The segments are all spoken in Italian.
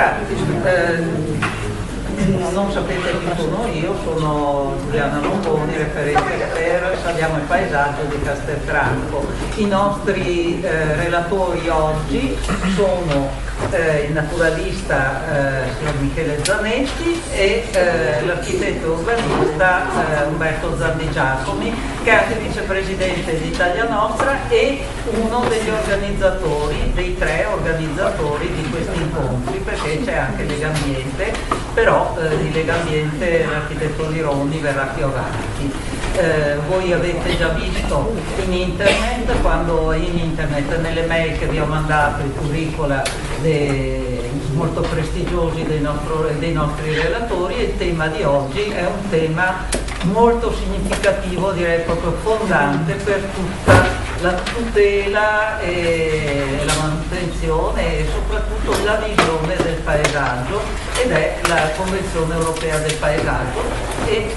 Allora, non sapete chi sono sono Giuliana Longoni, referente per Saliamo il paesaggio di Castelfranco. I nostri relatori oggi sono il naturalista signor Michele Zanetti e l'architetto urbanista Umberto Zandi Giacomi, che è anche vicepresidente di Italia Nostra e uno degli organizzatori, dei 3 organizzatori di questi incontri, perché c'è anche Legambiente, però di Legambiente l'architetto Lironi verrà più avanti. Voi avete già visto in internet, nelle mail che vi ho mandato, i curricula molto prestigiosi dei nostri relatori, il tema di oggi è un tema molto significativo, direi proprio fondante per tutta la tutela e la manutenzione e soprattutto la visione del paesaggio, ed è la Convenzione Europea del Paesaggio, e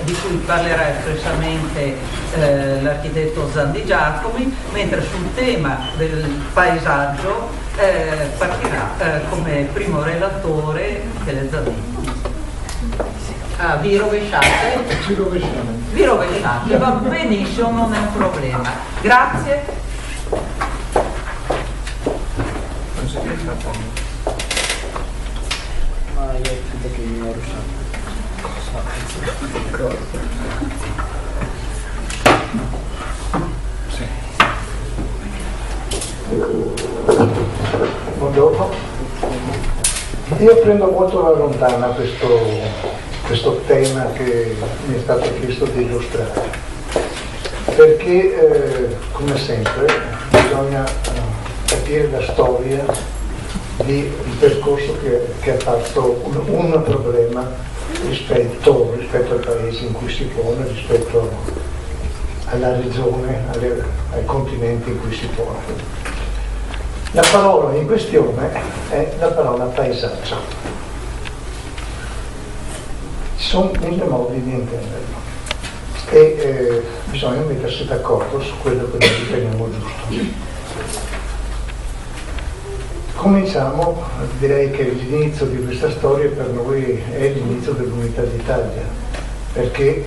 di cui parlerà espressamente l'architetto Zandi Giacomi, mentre sul tema del paesaggio partirà come primo relatore Michele Zanetti. Vi rovesciate? Vi rovesciate, va benissimo, non è un problema. Grazie. Io credo che mi ho rusciato. Buongiorno. Io prendo molto alla lontana questo tema che mi è stato chiesto di illustrare, perché come sempre bisogna capire la storia di un percorso che ha fatto un problema rispetto al paese in cui si pone, rispetto alla regione, ai continenti in cui si pone. La parola in questione è la parola paesaggio. Ci sono 1000 modi di intenderlo e bisogna mettersi d'accordo su quello che noi riteniamo giusto. Cominciamo, direi che l'inizio di questa storia per noi è l'inizio dell'Unità d'Italia, perché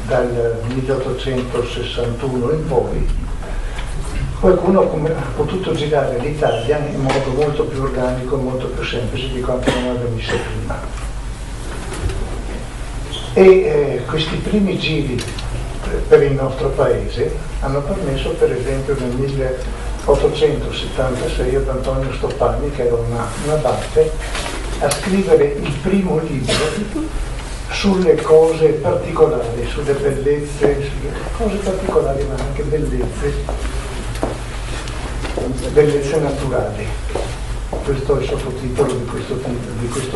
dal 1861 in poi qualcuno ha potuto girare l'Italia in modo molto più organico, molto più semplice di quanto non avvenisse prima. E questi primi giri per il nostro paese hanno permesso, per esempio, nel 1876 ad Antonio Stoppani, che era un abate, a scrivere il primo libro sulle cose particolari, sulle bellezze, sulle cose particolari ma anche bellezze naturali. Questo è il sottotitolo di questo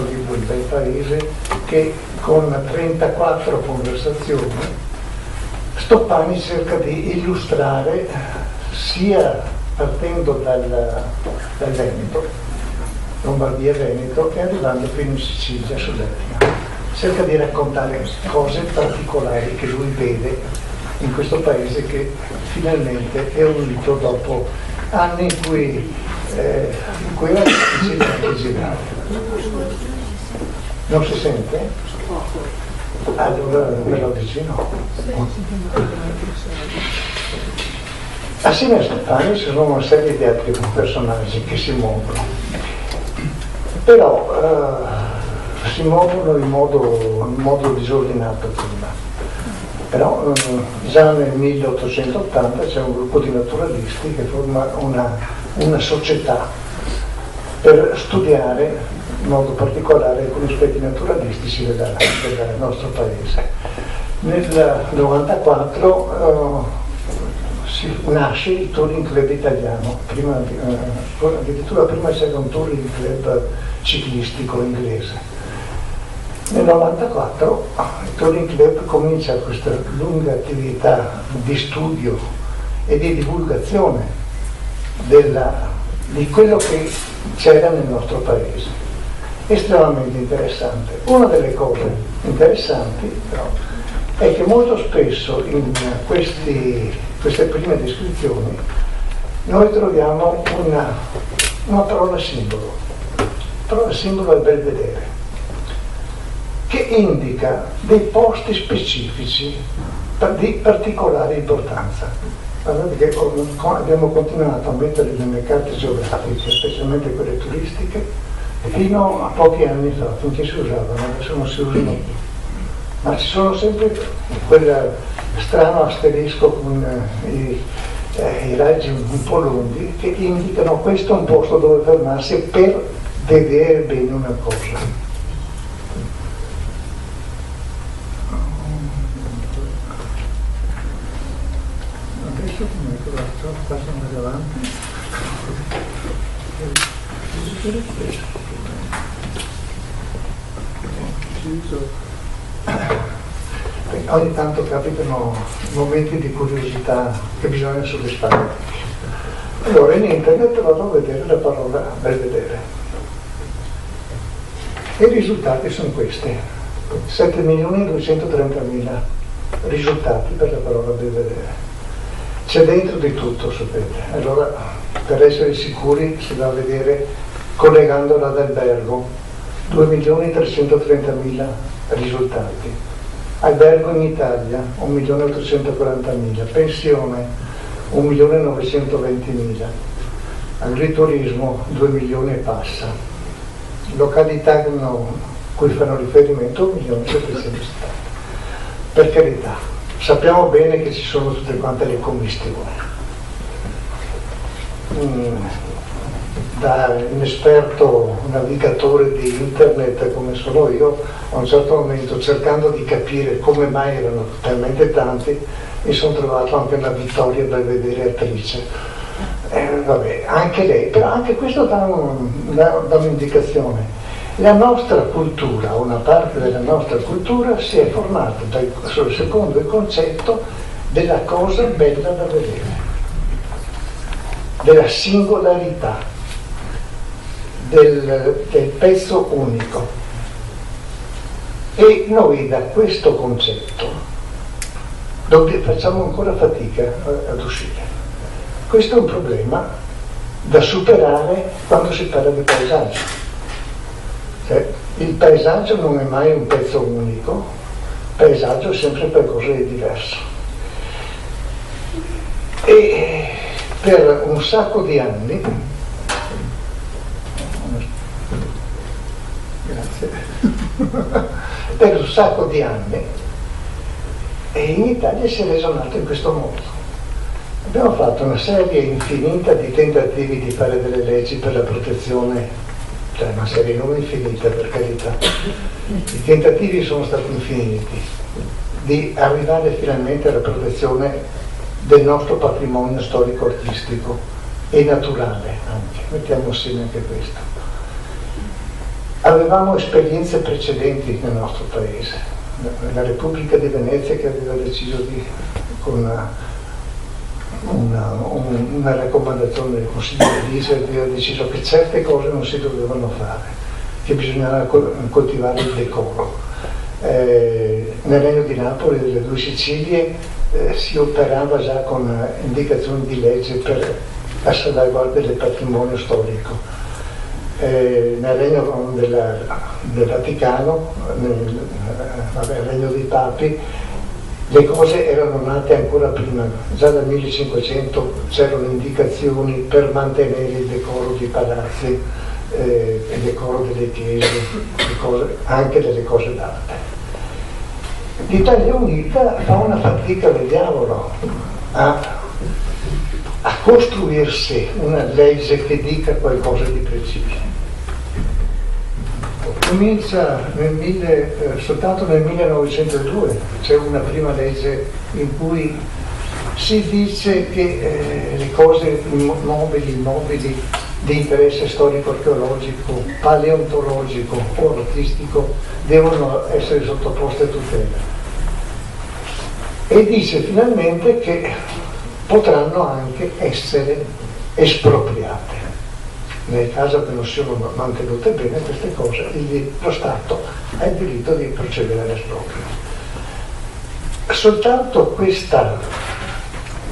libro, Il bel paese, che con 34 conversazioni Stoppani cerca di illustrare, sia partendo dal Veneto, Lombardia e Veneto, e arrivando fino in Sicilia sull'Etna. Cerca di raccontare cose particolari che lui vede in questo paese, che finalmente è unito dopo anni in cui era difficile anche girare. Non si sente? Allora me lo dici no. Assieme a Stoppani ci sono una serie di altri personaggi che si muovono, però si muovono in modo disordinato prima. Però già nel 1880 c'è un gruppo di naturalisti che forma una società per studiare in modo particolare alcuni aspetti naturalistici del nostro paese. Nel 1994 nasce il Touring Club italiano, addirittura prima c'era un Touring Club ciclistico inglese. Nel 1994 il Touring Club comincia questa lunga attività di studio e di divulgazione di quello che c'era nel nostro paese. Estremamente interessante. Una delle cose interessanti però è che molto spesso in queste prime descrizioni noi troviamo una parola simbolo. però il simbolo è Belvedere, che indica dei posti specifici di particolare importanza. Guardate che abbiamo continuato a mettere nelle carte geografiche, specialmente quelle turistiche, fino a pochi anni fa, finché si usavano, adesso non si usano più. Ma ci sono sempre quel strano asterisco con i raggi un po' lunghi che indicano questo è un posto dove fermarsi per vedere bene una cosa. Adesso come passo andare avanti. Ogni tanto capitano momenti di curiosità che bisogna soddisfare. Allora in internet vado a vedere la parola Belvedere e i risultati sono questi: 7.230.000 risultati per la parola Belvedere. C'è dentro di tutto, sapete. Allora, per essere sicuri si va a vedere collegandola ad albergo, 2.330.000 risultati. Albergo in Italia 1.840.000, pensione 1.920.000, agriturismo 2 milioni e passa, località cui fanno riferimento 1.770.000. Per carità, sappiamo bene che ci sono tutte quante le commistioni. Da inesperto navigatore di internet come sono io, a un certo momento, cercando di capire come mai erano talmente tanti, mi sono trovato anche una Vittoria Belvedere attrice. Vabbè, anche lei, però anche questo dà un'indicazione. La nostra cultura, una parte della nostra cultura, si è formata secondo il concetto della cosa bella da vedere, della singolarità, del pezzo unico. E noi da questo concetto facciamo ancora fatica ad uscire. Questo è un problema da superare quando si parla di paesaggio. Cioè, il paesaggio non è mai un pezzo unico, il paesaggio è sempre qualcosa di diverso. E per un sacco di anni, grazie, per un sacco di anni, e in Italia si è reso nato in questo modo. Abbiamo fatto una serie infinita di tentativi di fare delle leggi per la protezione, cioè una serie non infinita per carità, i tentativi sono stati infiniti, di arrivare finalmente alla protezione del nostro patrimonio storico-artistico e naturale anche, mettiamo assieme anche questo. Avevamo esperienze precedenti nel nostro paese, la Repubblica di Venezia che aveva deciso con una raccomandazione del Consiglio di Lise aveva deciso che certe cose non si dovevano fare, che bisognava coltivare il decoro. Nel Regno di Napoli e delle due Sicilie si operava già con indicazioni di legge per la salvaguardia del patrimonio storico. Nel Regno del Vaticano, nel Regno dei Papi, le cose erano nate ancora prima, già dal 1500 c'erano indicazioni per mantenere il decoro di palazzi, il decoro delle chiese, anche delle cose d'arte. L'Italia Unita fa una fatica, vediamolo, a costruirsi una legge che dica qualcosa di preciso. Comincia soltanto nel 1902, c'è una prima legge in cui si dice che le cose immobili di interesse storico-archeologico, paleontologico o artistico devono essere sottoposte a tutela. E dice finalmente che potranno anche essere espropriate. Nel caso che non siano mantenute bene queste cose, lo Stato ha il diritto di procedere all'esproprio. Soltanto questa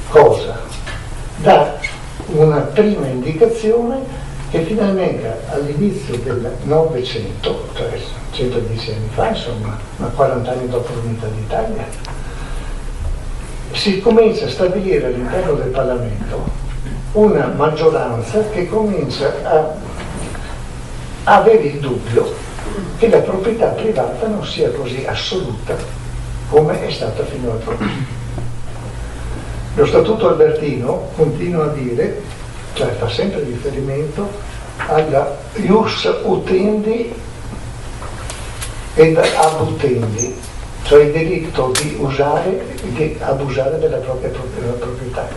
cosa dà una prima indicazione che finalmente all'inizio del Novecento, cioè 110 anni fa, insomma, ma 40 anni dopo l'unità d'Italia, si comincia a stabilire all'interno del Parlamento una maggioranza che comincia a avere il dubbio che la proprietà privata non sia così assoluta come è stata fino ad oggi. Lo Statuto Albertino continua a dire, cioè fa sempre riferimento alla ius utendi ed abutendi, cioè il diritto di usare e di abusare della propria proprietà.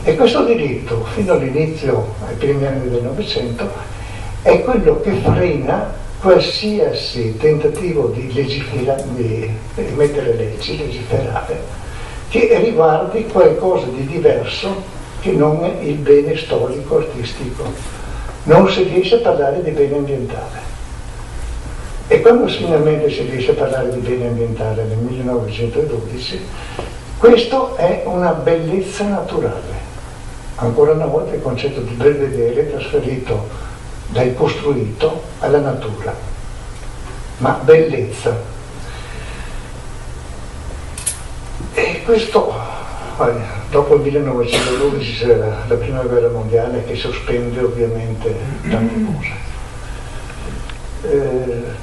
E questo diritto, fino all'inizio, ai primi anni del Novecento, è quello che frena qualsiasi tentativo di legiferare, di mettere leggi, legiferare, che riguardi qualcosa di diverso che non è il bene storico artistico. Non si riesce a parlare di bene ambientale. E quando finalmente si riesce a parlare di bene ambientale nel 1912, questo è una bellezza naturale. Ancora una volta il concetto di belvedere è trasferito dal costruito alla natura, ma bellezza. E questo, dopo il 1912 c'è la prima guerra mondiale che sospende ovviamente tante cose.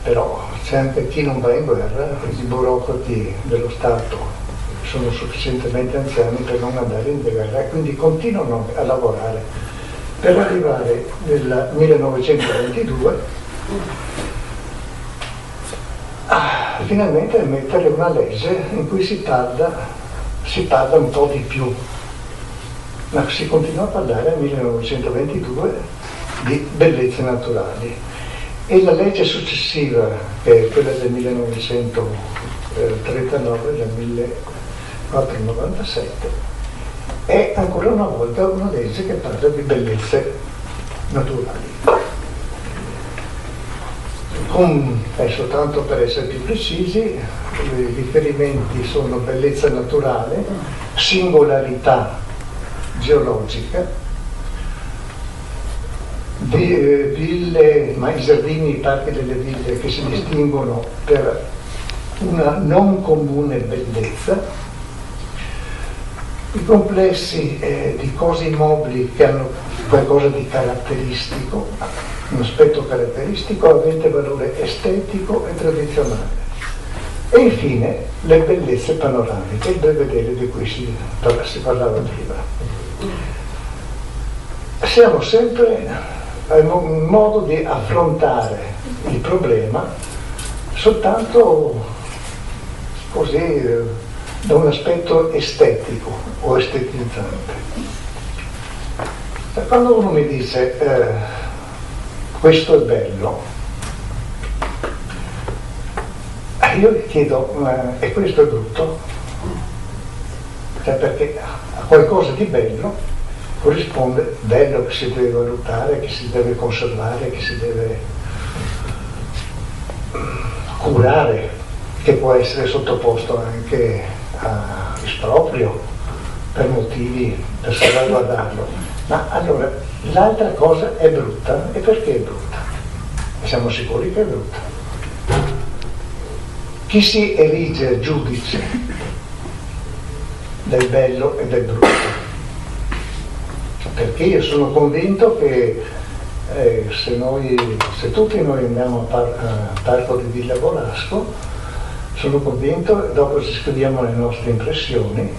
Però c'è anche chi non va in guerra, i burocrati dello Stato sono sufficientemente anziani per non andare in guerra e quindi continuano a lavorare per arrivare nel 1922 finalmente a mettere una legge in cui si parla un po' di più, ma si continua a parlare nel 1922 di bellezze naturali. E la legge successiva, che è quella del 1939, del 1497, è ancora una volta una legge che parla di bellezze naturali. Soltanto per essere più precisi, i riferimenti sono bellezza naturale, singolarità geologica, ville, ma i giardini, i parchi delle ville che si distinguono per una non comune bellezza, i complessi di cose immobili che hanno qualcosa di caratteristico, un aspetto caratteristico avente valore estetico e tradizionale. E infine le bellezze panoramiche, il belvedere di cui si parlava prima. Siamo sempre in modo di affrontare il problema soltanto così da un aspetto estetico o estetizzante. Quando uno mi dice questo è bello, io gli chiedo e questo è brutto? Cioè, perché a qualcosa di bello corrisponde bello che si deve valutare, che si deve conservare, che si deve curare, che può essere sottoposto anche a esproprio per motivi per salvaguardarlo. Ma allora l'altra cosa è brutta, e perché è brutta? E siamo sicuri che è brutta. Chi si erige giudice del bello e del brutto? Perché io sono convinto che se tutti noi andiamo al parco di Villa Bolasco, sono convinto, dopo ci scriviamo le nostre impressioni,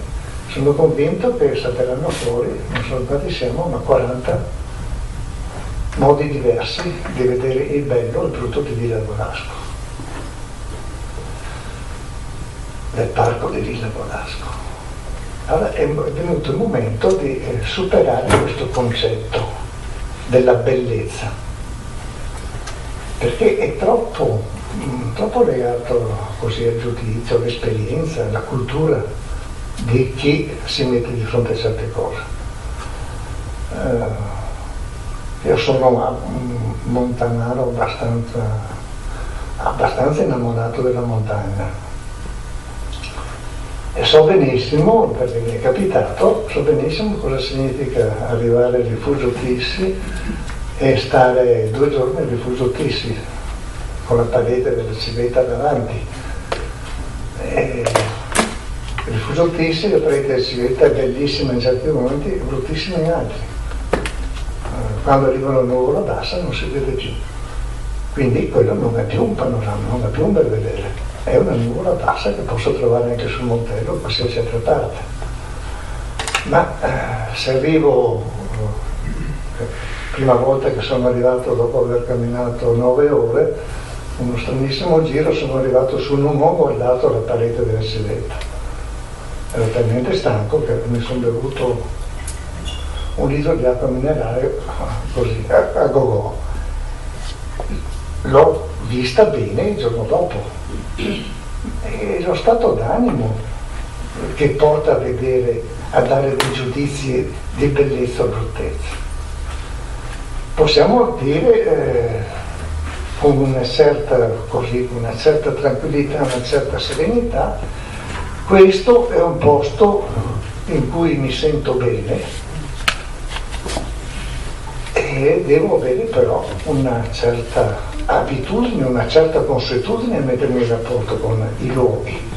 sono convinto che salteranno fuori, non so quanti siamo, ma 40 modi diversi di vedere il bello e il brutto di Villa Bolasco, del parco di Villa Bolasco. Allora è venuto il momento di superare questo concetto della bellezza, perché è troppo legato così al giudizio, all'esperienza, alla cultura di chi si mette di fronte a certe cose. Io sono un montanaro abbastanza innamorato della montagna. E so benissimo, perché mi è capitato, so benissimo cosa significa arrivare al rifugio Tissi e stare 2 giorni in rifugio Tissi con la parete della civetta davanti. Il rifugio Tissi, la parete della civetta è bellissima in certi momenti, bruttissima in altri. Quando arriva la nuvola bassa non si vede più, quindi quello non è più un panorama, non è più un bel vedere, è una nuvola bassa che posso trovare anche sul Montello, qualsiasi altra parte. Ma se arrivo, prima volta che sono arrivato dopo aver camminato 9 ore, uno stranissimo giro, sono arrivato su, non ho guardato la parete della civetta, ero talmente stanco che mi sono bevuto un litro di acqua minerale così, a go-go. L'ho vista bene il giorno dopo, e lo stato d'animo che porta a vedere, a dare dei giudizi di bellezza o bruttezza. Possiamo dire con una certa tranquillità, una certa serenità, questo è un posto in cui mi sento bene e devo avere però una certa abitudine, una certa consuetudine a mettermi in rapporto con i luoghi.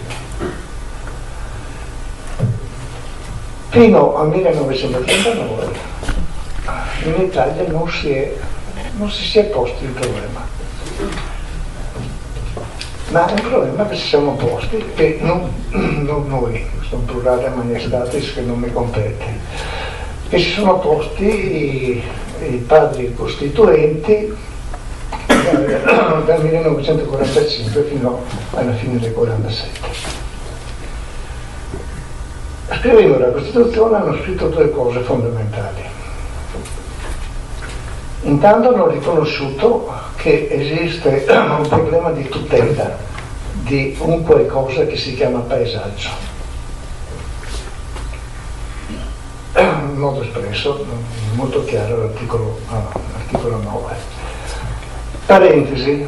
Fino al 1939 in Italia non si è posto il problema, ma è un problema che ci siamo posti, che non noi, questo è un plurale maiestatis che non mi compete, che si sono posti i padri costituenti dal 1945 fino alla fine del 1947. Scrivendo la Costituzione hanno scritto 2 cose fondamentali. Intanto hanno riconosciuto che esiste un problema di tutela di un qualcosa che si chiama paesaggio. In modo espresso, molto chiaro l'articolo 9. Parentesi,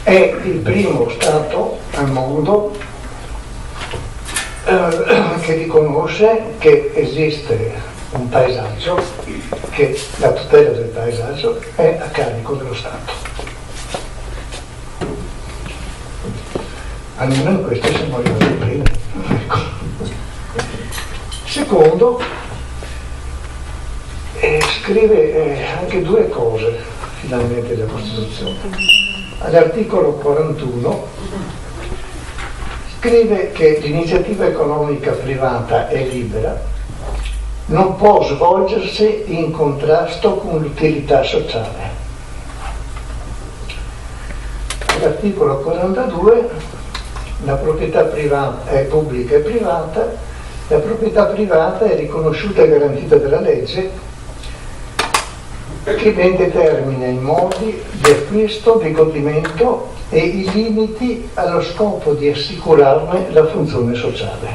è il primo Stato al mondo che riconosce che esiste un paesaggio, che la tutela del paesaggio è a carico dello Stato. Almeno in questo siamo arrivati prima. Secondo, scrive anche 2 cose finalmente la Costituzione. All'articolo 41 scrive che l'iniziativa economica privata è libera, non può svolgersi in contrasto con l'utilità sociale. All'articolo 42 la proprietà privata è pubblica e privata, la proprietà privata è riconosciuta e garantita dalla legge, che ben determina i modi di acquisto, di godimento e i limiti allo scopo di assicurarne la funzione sociale.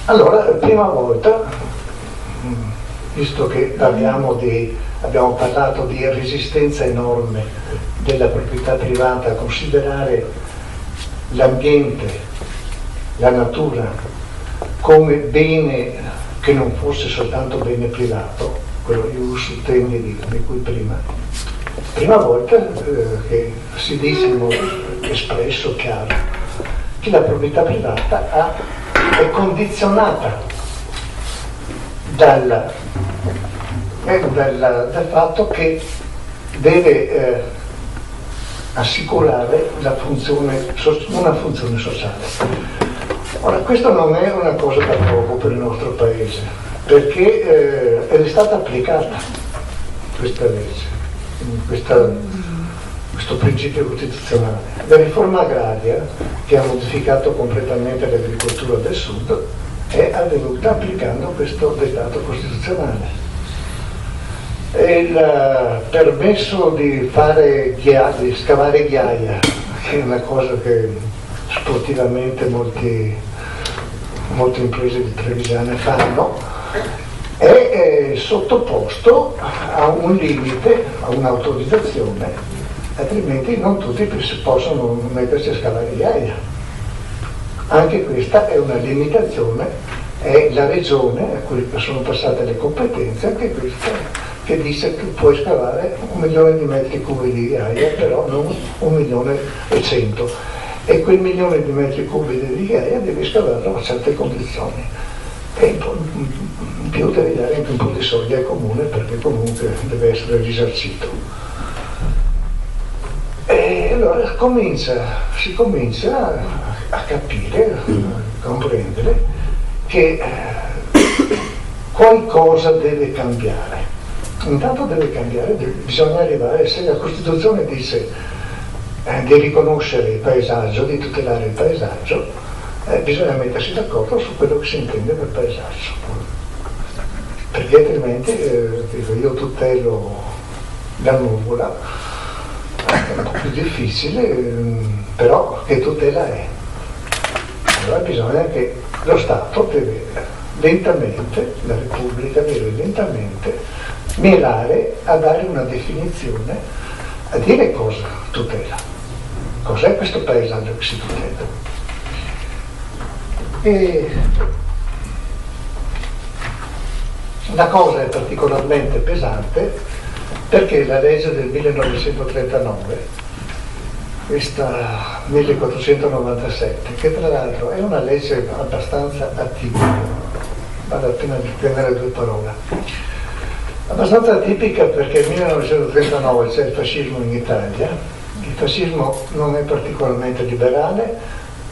Allora, prima volta, visto che abbiamo parlato di resistenza enorme della proprietà privata a considerare l'ambiente, la natura, come bene che non fosse soltanto bene privato, quello ius utendi di cui prima volta che si dice in modo espresso, chiaro, che la proprietà privata è condizionata dal fatto che deve assicurare una funzione sociale. Ora, questo non è una cosa da poco per il nostro Paese, perché è stata applicata questa legge, questo principio costituzionale. La riforma agraria, che ha modificato completamente l'agricoltura del sud, è avvenuta applicando questo dettato costituzionale. E il permesso di scavare ghiaia, che è una cosa che sportivamente molte imprese di trevigiane fanno, è sottoposto a un limite, a un'autorizzazione, altrimenti non tutti possono mettersi a scavare ghiaia. Anche questa è una limitazione, è la regione a cui sono passate le competenze, anche questa che dice che tu puoi scavare 1 milione di metri cubi di ghiaia, però non 1.100.000, e quel 1 milione di metri cubi di ghiaia devi scavarlo a certe condizioni, e in più devi dare anche un po' di soldi al comune, perché comunque deve essere risarcito. E allora si comincia a capire, a comprendere che qualcosa deve cambiare. Intanto deve cambiare, bisogna arrivare, se la Costituzione dice di riconoscere il paesaggio, di tutelare il paesaggio, bisogna mettersi d'accordo su quello che si intende per paesaggio, perché altrimenti io tutelo la nuvola, è un po' più difficile, però che tutela è? Allora bisogna che lo Stato deve lentamente, la Repubblica deve lentamente mirare a dare una definizione, a dire cosa tutela, cos'è questo paesaggio che si tutela. E la cosa è particolarmente pesante perché la legge del 1939, questa 1497, che tra l'altro è una legge abbastanza atipica, vado appena a prendere 2 parole, abbastanza atipica perché nel 1939 c'è il fascismo in Italia, il fascismo non è particolarmente liberale,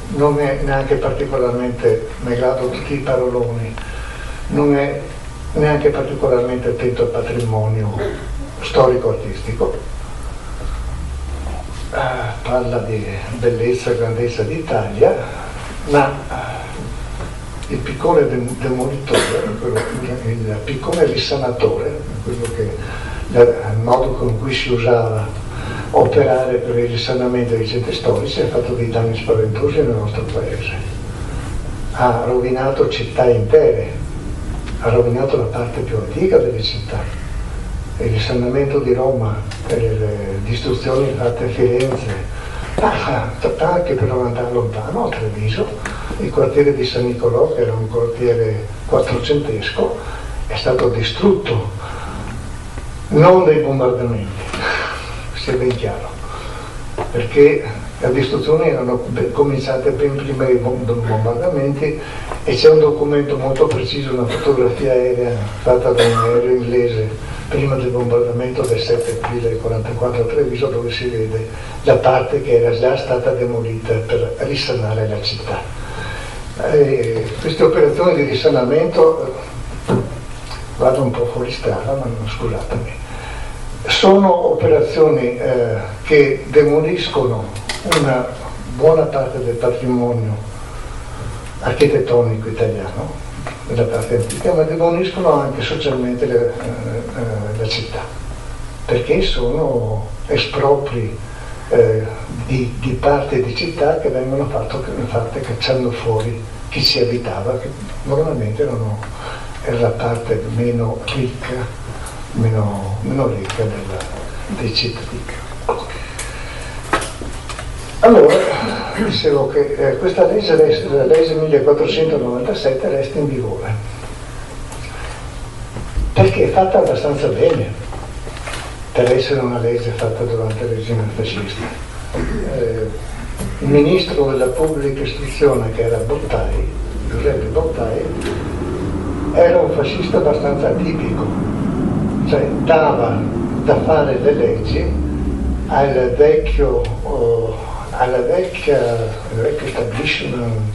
non è neanche particolarmente, malgrado tutti i paroloni, non è neanche particolarmente attento al patrimonio storico-artistico, parla di bellezza e grandezza d'Italia, ma il piccone demolitore, il piccone risanatore, il modo con cui si usava operare per il risanamento dei centri storici, ha fatto dei danni spaventosi nel nostro paese, ha rovinato città intere, ha rovinato la parte più antica delle città. Il risanamento di Roma e le distruzioni fatte a Firenze, anche per non andare lontano, a Treviso, il quartiere di San Nicolò, che era un quartiere quattrocentesco, è stato distrutto non dai bombardamenti, sia ben chiaro, perché le distruzioni erano cominciate ben prima dei bombardamenti, e c'è un documento molto preciso, una fotografia aerea fatta da un aereo inglese prima del bombardamento del 7 aprile del 1944 a Treviso, dove si vede la parte che era già stata demolita per risanare la città. Queste operazioni di risanamento, vado un po' fuori strada, ma scusatemi, sono operazioni che demoliscono una buona parte del patrimonio architettonico italiano, della parte antica, ma demoliscono anche socialmente la città, perché sono espropri di parti di città che vengono fatte cacciando fuori chi ci abitava, che normalmente era la parte meno ricca dei cittadini. Allora, dicevo che questa legge, la legge 1497, resta in vigore, perché è fatta abbastanza bene per essere una legge fatta durante il regime fascista. Il ministro della pubblica istruzione, che era Bottai, Giuseppe Bottai, era un fascista abbastanza atipico, cioè dava da fare le leggi al vecchio establishment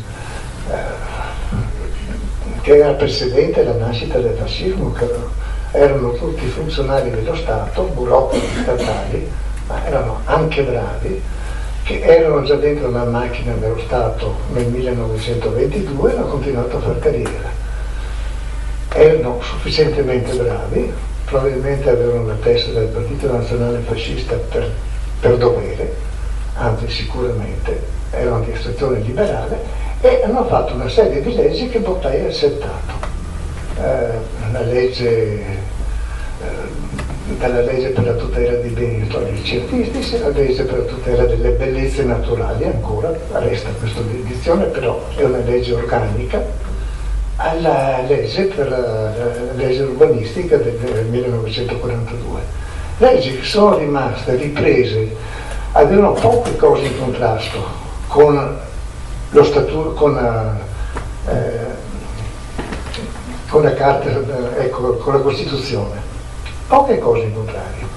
che era precedente alla nascita del fascismo, che erano tutti funzionari dello Stato, burocrati statali, ma erano anche bravi, che erano già dentro la macchina dello Stato nel 1922 e hanno continuato a far carriera. Erano sufficientemente bravi, probabilmente avevano la testa del Partito Nazionale Fascista per dovere, anzi sicuramente erano di estrazione liberale, e hanno fatto una serie di leggi che Bottai ha accettato. Dalla legge per la tutela dei beni storici e artistici, la legge per la tutela delle bellezze naturali, ancora resta questa edizione, però è una legge organica, alla legge per la legge urbanistica del 1942. Leggi che sono rimaste riprese, avevano poche cose in contrasto con lo statuto, con la carta, ecco, con la Costituzione. Poche cose in contrario,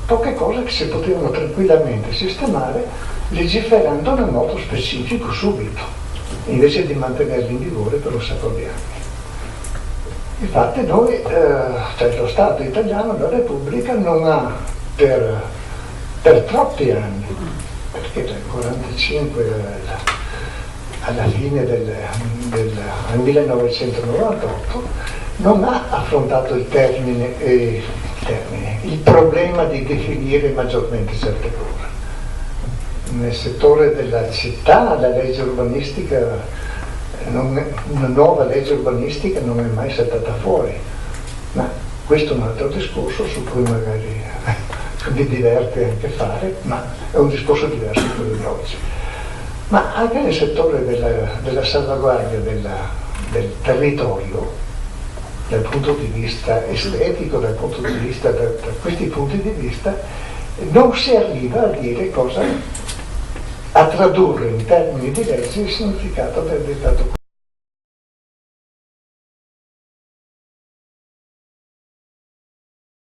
poche cose che si potevano tranquillamente sistemare legiferando in modo specifico subito, invece di mantenerli in vigore per un sacco di anni. Infatti noi, cioè lo Stato italiano, la Repubblica, non ha per troppi anni, perché dal 1945 alla fine del 1998, non ha affrontato il problema di definire maggiormente certe cose. Nel settore della città la legge urbanistica, una nuova legge urbanistica non è mai saltata fuori, ma questo è un altro discorso su cui magari mi diverte anche fare, ma è un discorso diverso da quello di oggi. Ma anche nel settore della salvaguardia del territorio, dal punto di vista estetico, dal punto di vista, da questi punti di vista, non si arriva a dire cosa, a tradurre in termini di legge il significato del dettato